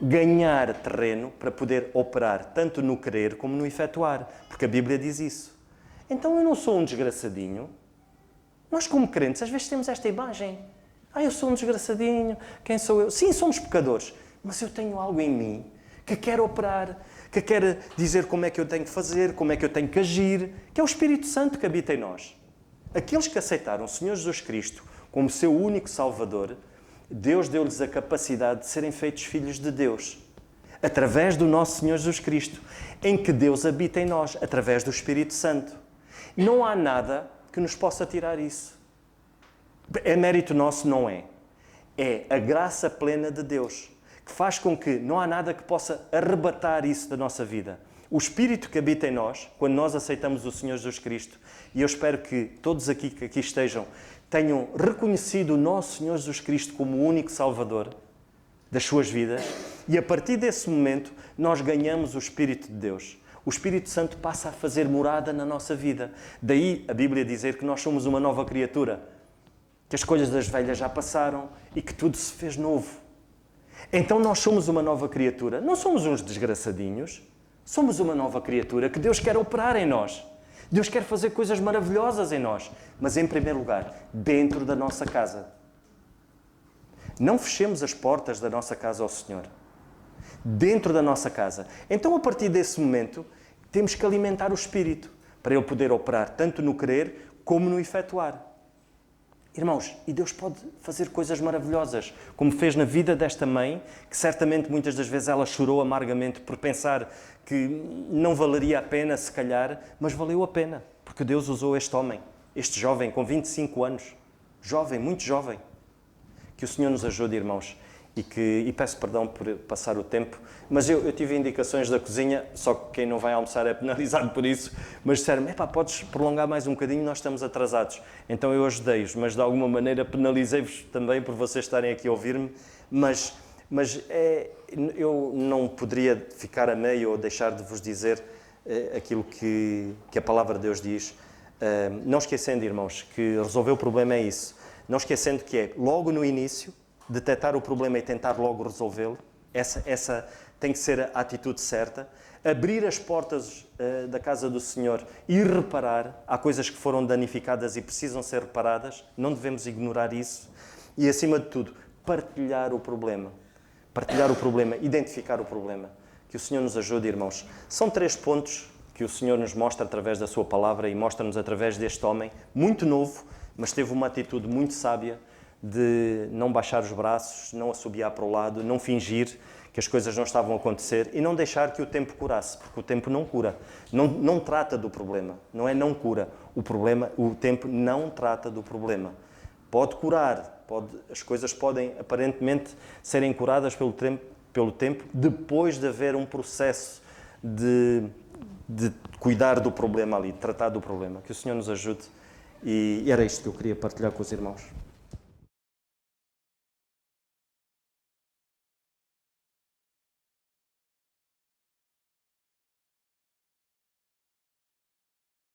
ganhar terreno para poder operar tanto no querer como no efetuar. Porque a Bíblia diz isso. Então eu não sou um desgraçadinho. Nós, como crentes, às vezes temos esta imagem. Eu sou um desgraçadinho, quem sou eu? Sim, somos pecadores, mas eu tenho algo em mim que quer operar, que quer dizer como é que eu tenho que fazer, como é que eu tenho que agir, que é o Espírito Santo que habita em nós. Aqueles que aceitaram o Senhor Jesus Cristo como seu único Salvador, Deus deu-lhes a capacidade de serem feitos filhos de Deus, através do nosso Senhor Jesus Cristo, em que Deus habita em nós, através do Espírito Santo. Não há nada que nos possa tirar isso. É mérito nosso? Não é. É a graça plena de Deus, que faz com que não há nada que possa arrebatar isso da nossa vida. O Espírito que habita em nós, quando nós aceitamos o Senhor Jesus Cristo, e eu espero que todos aqui que aqui estejam tenham reconhecido o nosso Senhor Jesus Cristo como o único Salvador das suas vidas, e a partir desse momento nós ganhamos o Espírito de Deus. O Espírito Santo passa a fazer morada na nossa vida. Daí a Bíblia dizer que nós somos uma nova criatura, que as coisas das velhas já passaram e que tudo se fez novo. Então nós somos uma nova criatura. Não somos uns desgraçadinhos. Somos uma nova criatura que Deus quer operar em nós. Deus quer fazer coisas maravilhosas em nós. Mas, em primeiro lugar, dentro da nossa casa. Não fechemos as portas da nossa casa ao Senhor. Dentro da nossa casa. Então, a partir desse momento, temos que alimentar o Espírito para Ele poder operar tanto no querer como no efetuar. Irmãos, e Deus pode fazer coisas maravilhosas, como fez na vida desta mãe, que certamente muitas das vezes ela chorou amargamente por pensar que não valeria a pena, se calhar, mas valeu a pena, porque Deus usou este homem, este jovem com 25 anos, jovem, muito jovem. Que o Senhor nos ajude, irmãos, e peço perdão por passar o tempo, mas eu tive indicações da cozinha, só que quem não vai almoçar é penalizado por isso, mas disseram-me: podes prolongar mais um bocadinho, nós estamos atrasados. Então eu ajudei-os, mas de alguma maneira penalizei-vos também por vocês estarem aqui a ouvir-me, mas eu não poderia ficar a meio ou deixar de vos dizer aquilo que a palavra de Deus diz. Não esquecendo, irmãos, que resolver o problema é isso. Não esquecendo que é logo no início, detectar o problema e tentar logo resolvê-lo. Essa tem que ser a atitude certa. Abrir as portas da casa do Senhor e reparar. Há coisas que foram danificadas e precisam ser reparadas. Não devemos ignorar isso. E, acima de tudo, partilhar o problema. Partilhar o problema, identificar o problema. Que o Senhor nos ajude, irmãos. São 3 pontos que o Senhor nos mostra através da sua palavra e mostra-nos através deste homem, muito novo, mas teve uma atitude muito sábia de não baixar os braços, não assobiar para o lado, não fingir que as coisas não estavam a acontecer e não deixar que o tempo curasse, porque o tempo não cura, não trata do problema, não cura o problema, o tempo não trata do problema. Pode curar, as coisas podem aparentemente serem curadas pelo tempo depois de haver um processo de cuidar do problema ali, de tratar do problema. Que o Senhor nos ajude e era isto que eu queria partilhar com os irmãos.